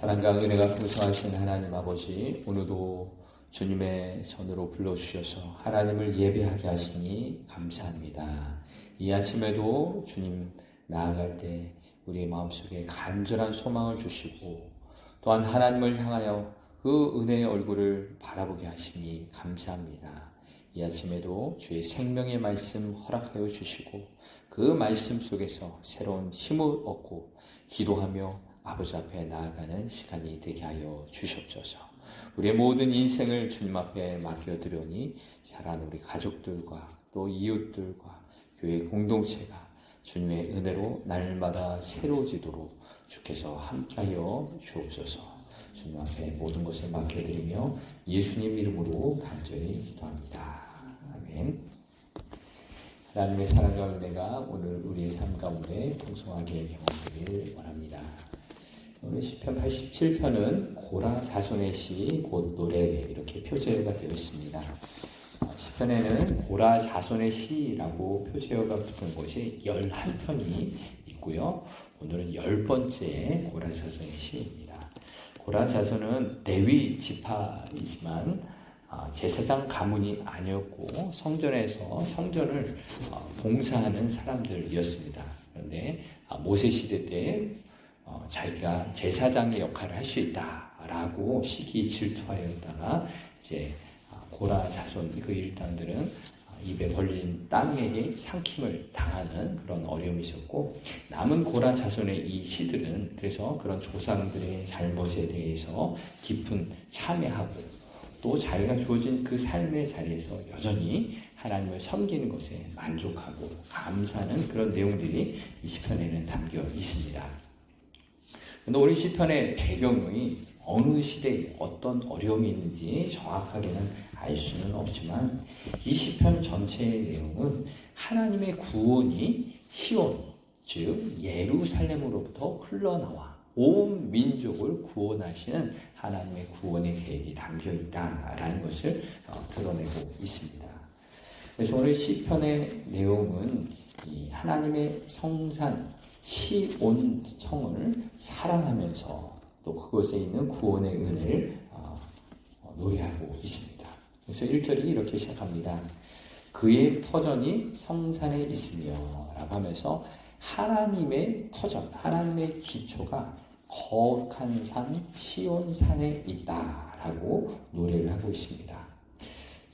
사랑과 은혜가 풍성하신 하나님 아버지, 오늘도 주님의 전으로 불러주셔서 하나님을 예배하게 하시니 감사합니다. 이 아침에도 주님 나아갈 때 우리의 마음속에 간절한 소망을 주시고 또한 하나님을 향하여 그 은혜의 얼굴을 바라보게 하시니 감사합니다. 이 아침에도 주의 생명의 말씀 허락하여 주시고 그 말씀 속에서 새로운 힘을 얻고 기도하며 아버지 앞에 나아가는 시간이 되게 하여 주시옵소서. 우리의 모든 인생을 주님 앞에 맡겨드려니 사랑하는 우리 가족들과 또 이웃들과 교회 공동체가 주님의 은혜로 날마다 새로워지도록 주께서 함께하여 주옵소서. 주님 앞에 모든 것을 맡겨드리며 예수님 이름으로 간절히 기도합니다. 아멘. 하나님의 사랑과 은혜가 오늘 우리의 삶 가운데 풍성하게 경험되길 원합니다. 오늘 시편 87편은 고라 자손의 시, 곧 노래 이렇게 표제어가 되어 있습니다. 시편에는 고라 자손의 시라고 표제어가 붙은 곳이 11편이 있고요. 오늘은 10번째 고라 자손의 시입니다. 고라 자손은 레위 지파이지만 제사장 가문이 아니었고 성전에서 성전을 봉사하는 사람들이었습니다. 그런데 모세 시대 때 자기가 제사장의 역할을 할 수 있다라고 시기 질투하였다가 이제 고라 자손 그 일당들은 입에 걸린 땅에게 삼킴을 당하는 그런 어려움이 있었고, 남은 고라 자손의 이 시들은 그래서 그런 조상들의 잘못에 대해서 깊은 참회하고 또 자기가 주어진 그 삶의 자리에서 여전히 하나님을 섬기는 것에 만족하고 감사하는 그런 내용들이 이 시편에는 담겨 있습니다. 그런데 우리 시편의 배경이 어느 시대에 어떤 어려움이 있는지 정확하게는 알 수는 없지만 이 시편 전체의 내용은 하나님의 구원이 시온, 즉 예루살렘으로부터 흘러나와 온 민족을 구원하시는 하나님의 구원의 계획이 담겨 있다라는 것을 드러내고 있습니다. 그래서 오늘 시편의 내용은 이 하나님의 성산 시온 성을 사랑하면서 또 그것에 있는 구원의 은혜를 노래하고 있습니다. 그래서 1절이 이렇게 시작합니다. 그의 터전이 성산에 있으며 라고 하면서 하나님의 터전, 하나님의 기초가 거룩한 산 시온산에 있다라고 노래를 하고 있습니다.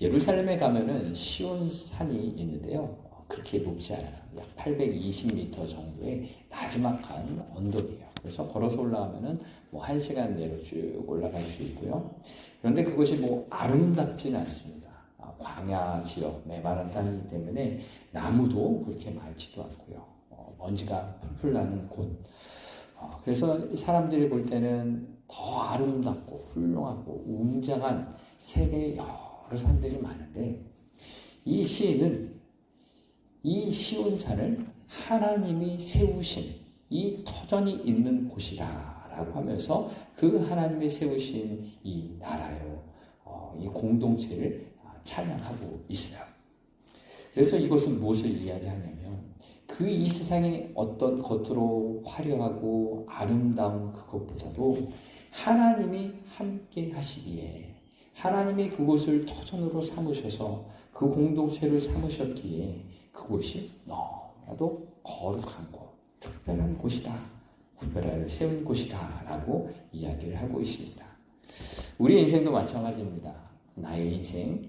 예루살렘에 가면은 시온산이 있는데요. 그렇게 높지 않아요. 약 820m 정도의 나지막한 언덕이에요. 그래서 걸어서 올라가면은 뭐 1시간 내로 쭉 올라갈 수 있고요. 그런데 그것이 뭐 아름답지는 않습니다. 광야 지역, 메마른 땅이기 때문에 나무도 그렇게 많지도 않고요. 먼지가 풀풀 나는 곳. 그래서 사람들이 볼 때는 더 아름답고 훌륭하고 웅장한 세계의 여러 산들이 많은데 이 시인은 이 시온산을 하나님이 세우신 이 터전이 있는 곳이라고 하면서 그 하나님이 세우신 이 나라요, 이 공동체를 찬양하고 있어요. 그래서 이것은 무엇을 이야기하냐면 그 이 세상의 어떤 겉으로 화려하고 아름다운 그것보다도 하나님이 함께 하시기에 하나님이 그곳을 터전으로 삼으셔서 그 공동체를 삼으셨기에 그곳이 너무나도 거룩한 곳, 특별한 곳이다, 구별하여 세운 곳이다 라고 이야기를 하고 있습니다. 우리의 인생도 마찬가지입니다. 나의 인생,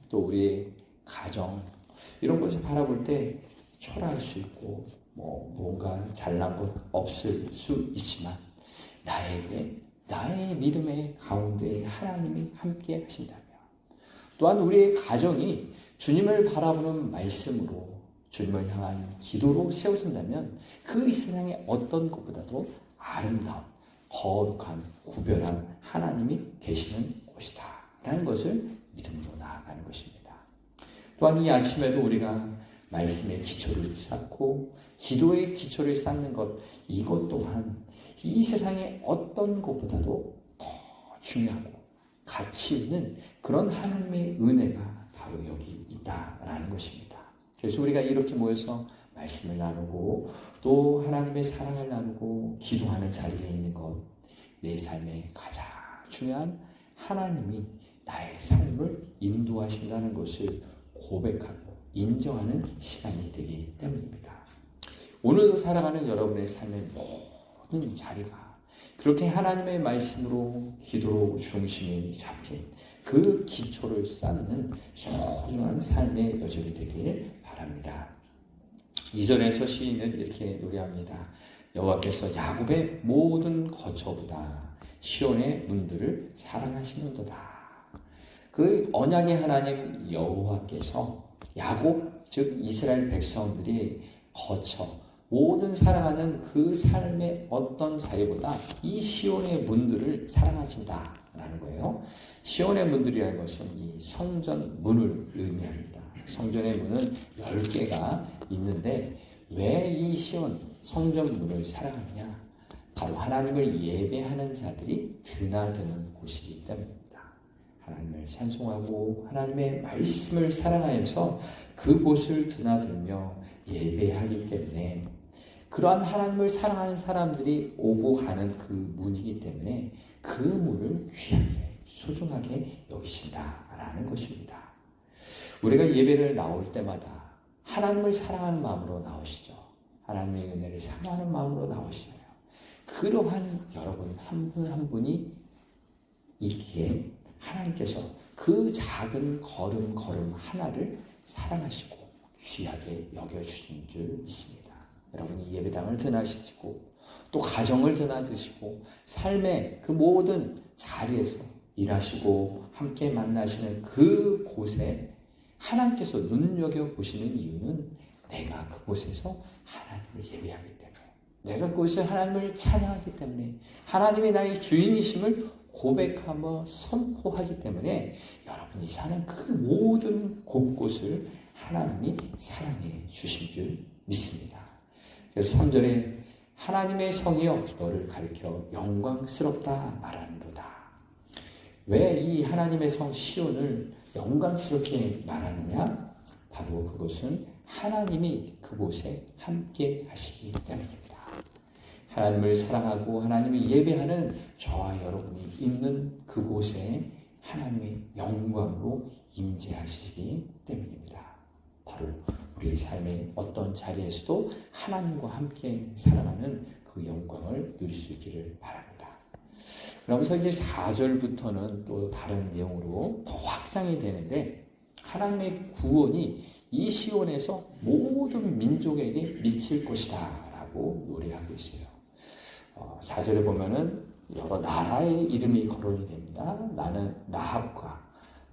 또 우리의 가정 이런 것을 바라볼 때 초라할 수 있고 뭔가 잘난 것 없을 수 있지만 나에게 나의 믿음의 가운데 하나님이 함께 하신다면, 또한 우리의 가정이 주님을 바라보는 말씀으로 주님을 향한 기도로 세워진다면 그 이 세상의 어떤 것보다도 아름다운 거룩한 구별한 하나님이 계시는 곳이다 라는 것을 믿음으로 나아가는 것입니다. 또한 이 아침에도 우리가 말씀의 기초를 쌓고 기도의 기초를 쌓는 것, 이것 또한 이 세상의 어떤 것보다도 더 중요하고 가치 있는 그런 하나님의 은혜가 바로 여기 있다라는 것입니다. 그래서 우리가 이렇게 모여서 말씀을 나누고 또 하나님의 사랑을 나누고 기도하는 자리에 있는 것, 내 삶의 가장 중요한 하나님이 나의 삶을 인도하신다는 것을 고백하고 인정하는 시간이 되기 때문입니다. 오늘도 살아가는 여러분의 삶의 모든 자리가 그렇게 하나님의 말씀으로 기도로 중심이 잡힌 그 기초를 쌓는 소중한 삶의 여정이 되길 바랍니다. 2절에서 시인은 이렇게 노래합니다. 여호와께서 야곱의 모든 거처보다 시온의 문들을 사랑하시는도다. 그 언약의 하나님 여호와께서 야곱 즉 이스라엘 백성들이 거처 모든 사랑하는 그 삶의 어떤 자리보다 이 시온의 문들을 사랑하신다라는 거예요. 시온의 문들이라는 것은 이 성전 문을 의미합니다. 성전의 문은 10개가 있는데 왜 이 시온 성전 문을 사랑하느냐? 바로 하나님을 예배하는 자들이 드나드는 곳이기 때문입니다. 하나님을 찬송하고 하나님의 말씀을 사랑하여서 그곳을 드나들며 예배하기 때문에 그러한 하나님을 사랑하는 사람들이 오고 가는 그 문이기 때문에 그 문을 귀하게 소중하게 여기신다라는 것입니다. 우리가 예배를 나올 때마다 하나님을 사랑하는 마음으로 나오시죠. 하나님의 은혜를 사모하는 마음으로 나오시잖아요. 그러한 여러분 한 분 한 분이 있기에 하나님께서 그 작은 걸음 하나를 사랑하시고 귀하게 여겨주신 줄 믿습니다. 여러분이 예배당을 드나시고 또 가정을 드나드시고 삶의 그 모든 자리에서 일하시고 함께 만나시는 그 곳에 하나님께서 눈여겨보시는 이유는 내가 그곳에서 하나님을 예배하기 때문에 내가 그곳에서 하나님을 찬양하기 때문에 하나님이 나의 주인이심을 고백하며 선포하기 때문에 여러분이 사는 그 모든 곳곳을 하나님이 사랑해 주신 줄 믿습니다. 그래서 3절에 하나님의 성이여 너를 가리켜 영광스럽다 말하는도다. 왜 이 하나님의 성 시온을 영광스럽게 말하느냐? 바로 그것은 하나님이 그곳에 함께 하시기 때문입니다. 하나님을 사랑하고 하나님을 예배하는 저와 여러분이 있는 그곳에 하나님의 영광으로 임재하시기 때문입니다. 바로 우리의 삶의 어떤 자리에서도 하나님과 함께 살아가는 그 영광을 누릴 수 있기를 바랍니다. 그러면서 이제 4절부터는 또 다른 내용으로 더 확장이 되는데 하나님의 구원이 이 시온에서 모든 민족에게 미칠 것이다 라고 노래하고 있어요. 4절에 보면은 여러 나라의 이름이 거론이 됩니다. 나는 라합과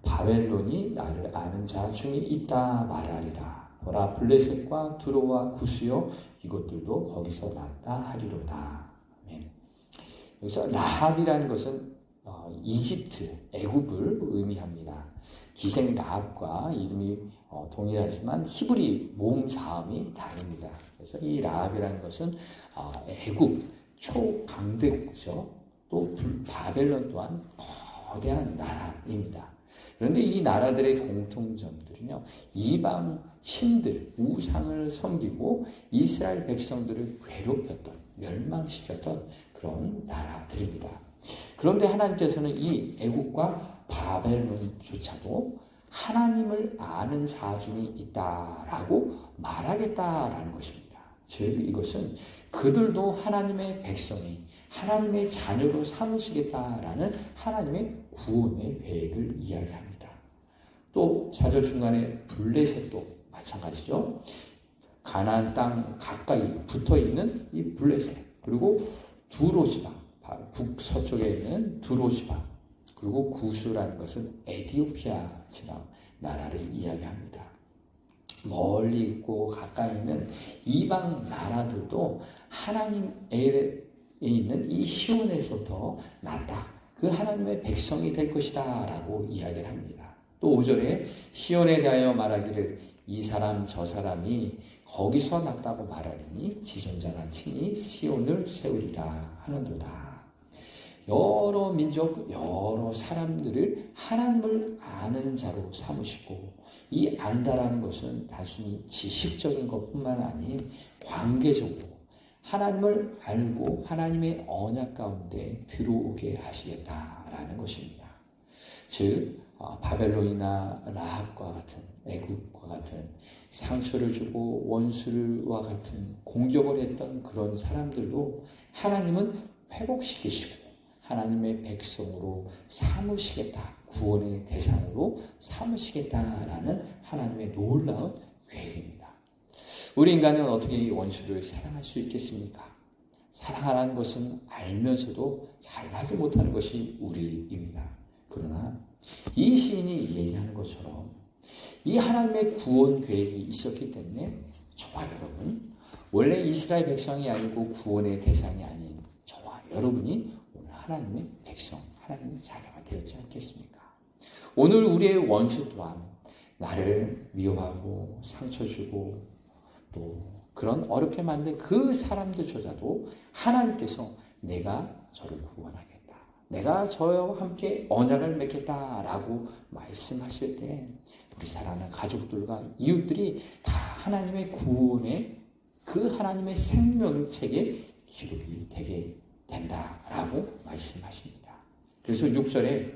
바벨론이 나를 아는 자 중에 있다 말하리라. 보라 블레셋과 두로와 구스요 이것들도 거기서 났다 하리로다. 아멘. 여기서 라합이라는 것은 이집트, 애굽을 의미합니다. 기생 라합과 이름이 동일하지만 히브리 모음자음이 다릅니다. 그래서 이 라합이라는 것은 애굽 초강대국이죠. 또 바벨론 또한 거대한 나라입니다. 그런데 이 나라들의 공통점들은요, 이방 신들, 우상을 섬기고 이스라엘 백성들을 괴롭혔던, 멸망시켰던 그런 나라들입니다. 그런데 하나님께서는 이 애국과 바벨론조차도 하나님을 아는 자 중에 있다라고 말하겠다라는 것입니다. 즉 이것은 그들도 하나님의 백성이 하나님의 자녀로 삼으시겠다라는 하나님의 구원의 계획을 이야기합니다. 또 4절 중간에 블레셋도 마찬가지죠. 가나안 땅 가까이 붙어있는 이 블레셋, 그리고 두로지방, 북서쪽에 있는 두로지방, 그리고 구스라는 것은 에티오피아 지방 나라를 이야기합니다. 멀리 있고 가까이 있는 이방 나라들도 하나님에 있는 이 시온에서 더 낫다. 그 하나님의 백성이 될 것이다 라고 이야기를 합니다. 또 5절에 시온에 대하여 말하기를 이 사람 저 사람이 거기서 낫다고 말하리니 지존자가 친히 시온을 세우리라 하는도다. 여러 민족, 여러 사람들을 하나님을 아는 자로 삼으시고 이 안다라는 것은 단순히 지식적인 것뿐만 아닌 관계적으로 하나님을 알고 하나님의 언약 가운데 들어오게 하시겠다라는 것입니다. 즉 바벨론이나 라합과 같은 애굽과 같은 상처를 주고 원수와 같은 공격을 했던 그런 사람들도 하나님은 회복시키시고 하나님의 백성으로 삼으시겠다, 구원의 대상으로 삼으시겠다라는 하나님의 놀라운 계획입니다. 우리 인간은 어떻게 이 원수를 사랑할 수 있겠습니까? 사랑하라는 것은 알면서도 잘하지 못하는 것이 우리입니다. 그러나 이 시인이 얘기하는 것처럼 이 하나님의 구원 계획이 있었기 때문에 저와 여러분, 원래 이스라엘 백성이 아니고 구원의 대상이 아닌 저와 여러분이 오늘 하나님의 백성, 하나님의 자녀가 되었지 않겠습니까? 오늘 우리의 원수 또한 나를 미워하고 상처 주고 또 그런 어렵게 만든 그 사람들조차도 하나님께서 내가 저를 구원하겠다, 내가 저와 함께 언약을 맺겠다라고 말씀하실 때 우리 사랑하는 가족들과 이웃들이 다 하나님의 구원의 그 하나님의 생명책에 기록이 되게 된다라고 말씀하십니다. 그래서 6절에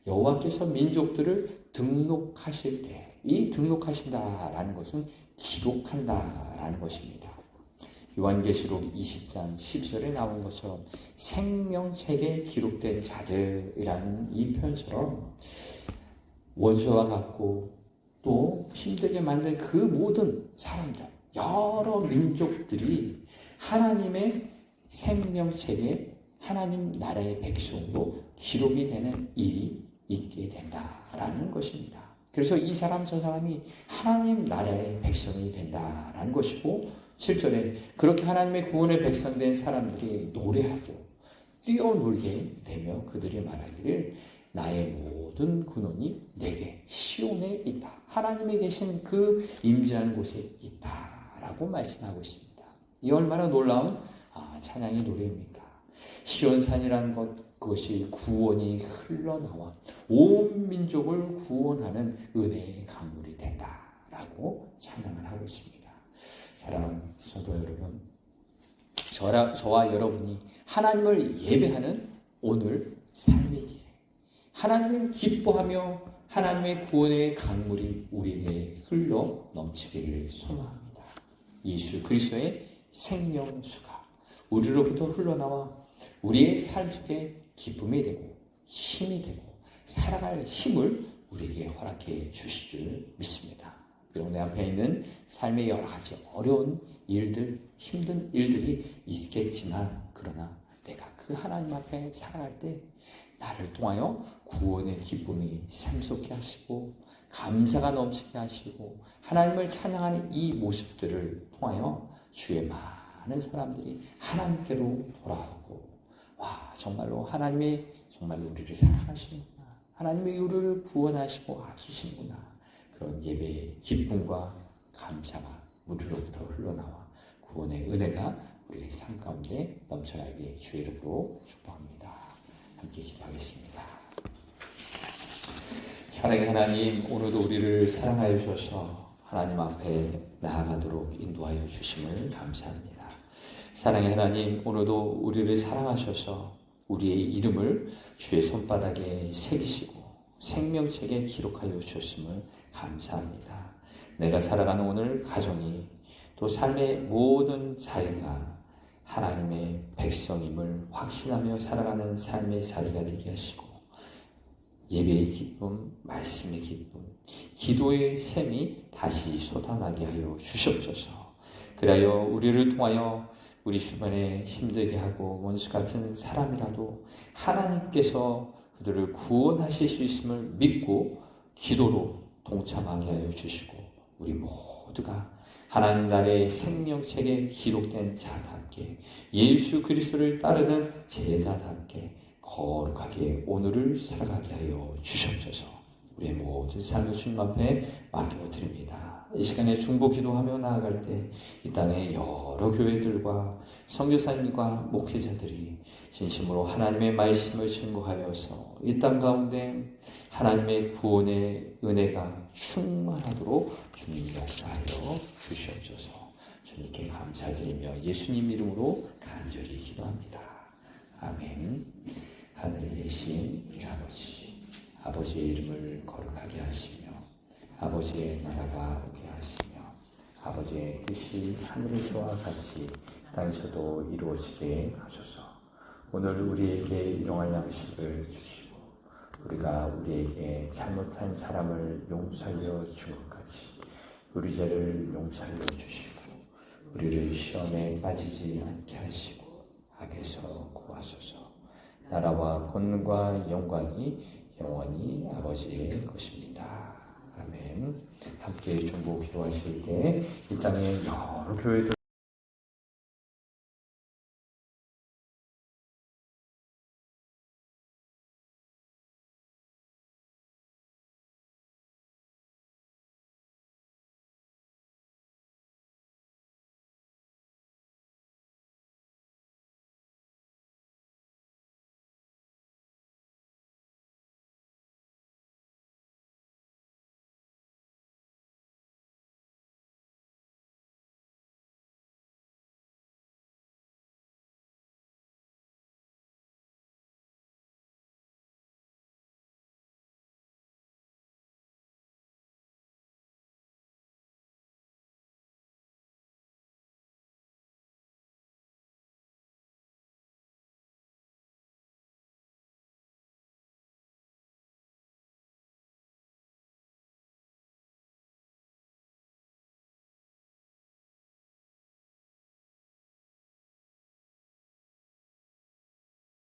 여호와께서 민족들을 등록하실 때 이 등록하신다라는 것은 기록한다라는 것입니다. 요한계시록 20장 10절에 나온 것처럼 생명책에 기록된 자들이라는 이 표현처럼 원수와 같고 또 힘들게 만든 그 모든 사람들, 여러 민족들이 하나님의 생명책에 하나님 나라의 백성으로 기록이 되는 일이 있게 된다라는 것입니다. 그래서 이 사람 저 사람이 하나님 나라의 백성이 된다라는 것이고 7절에 그렇게 하나님의 구원의 백성된 사람들이 노래하고 뛰어놀게 되며 그들이 말하기를 나의 모든 근원이 내게 시온에 있다. 하나님이 계신 그 임재하는 곳에 있다라고 말씀하고 있습니다. 이 얼마나 놀라운 찬양의 노래입니까? 시온산이라는 그것이 구원이 흘러나와 온 민족을 구원하는 은혜의 강물이 된다라고 찬양을 하고 있습니다. 사랑하는 성도 여러분, 저와 여러분이 하나님을 예배하는 오늘 삶이기에 하나님을 기뻐하며 하나님의 구원의 강물이 우리에게 흘러 넘치기를 소망합니다. 예수 그리스도의 생명수가 우리로부터 흘러나와 우리의 삶 속에 기쁨이 되고 힘이 되고 살아갈 힘을 우리에게 허락해 주실 줄 믿습니다. 그리고 내 앞에 있는 삶의 여러 가지 어려운 일들, 힘든 일들이 있겠지만 그러나 내가 그 하나님 앞에 살아갈 때 나를 통하여 구원의 기쁨이 샘솟게 하시고 감사가 넘치게 하시고 하나님을 찬양하는 이 모습들을 통하여 주의 많은 사람들이 하나님께로 돌아오고 정말로 하나님이 정말로 우리를 사랑하시는구나, 하나님이 우리를 구원하시고 아끼시는구나, 그런 예배의 기쁨과 감사가 우리로부터 흘러나와 구원의 은혜가 우리의 삶 가운데 넘쳐나게 주의 이름으로 축복합니다. 함께 기도하겠습니다. 사랑의 하나님, 오늘도 우리를 사랑하여 주셔서 하나님 앞에 나아가도록 인도하여 주심을 감사합니다. 사랑의 하나님, 오늘도 우리를 사랑하셔서 우리의 이름을 주의 손바닥에 새기시고 생명책에 기록하여 주셨음을 감사합니다. 내가 살아가는 오늘 가정이 또 삶의 모든 자리가 하나님의 백성임을 확신하며 살아가는 삶의 자리가 되게 하시고 예배의 기쁨, 말씀의 기쁨, 기도의 샘이 다시 솟아나게 하여 주시옵소서. 그리하여 우리를 통하여 우리 주변에 힘들게 하고 원수 같은 사람이라도 하나님께서 그들을 구원하실 수 있음을 믿고 기도로 동참하게 하여 주시고 우리 모두가 하나님 나라의 생명책에 기록된 자답게 예수 그리스도를 따르는 제자답게 거룩하게 오늘을 살아가게 하여 주시옵소서. 우리의 모든 삶을 주님 앞에 맡겨드립니다. 이 시간에 중보 기도하며 나아갈 때 이 땅의 여러 교회들과 선교사님과 목회자들이 진심으로 하나님의 말씀을 증거하여서 이 땅 가운데 하나님의 구원의 은혜가 충만하도록 주님 역사하여 주시옵소서. 주님께 감사드리며 예수님 이름으로 간절히 기도합니다. 아멘. 하늘에 계신 우리 아버지, 아버지의 이름을 거룩하게 하시며 아버지의 나라가 오게 하시며 아버지의 뜻이 하늘에서와 같이 땅에서도 이루어지게 하소서. 오늘 우리에게 일용할 양식을 주시고 우리가 우리에게 잘못한 사람을 용서하여 준 것 같이 우리 죄를 용서하여 주시고 우리를 시험에 빠지지 않게 하시고 악에서 구하소서. 나라와 권능과 영광이 영원히 아버지의 것입니다. 아멘. 함께 중보 기도하실 때 이 땅에 여러 교회들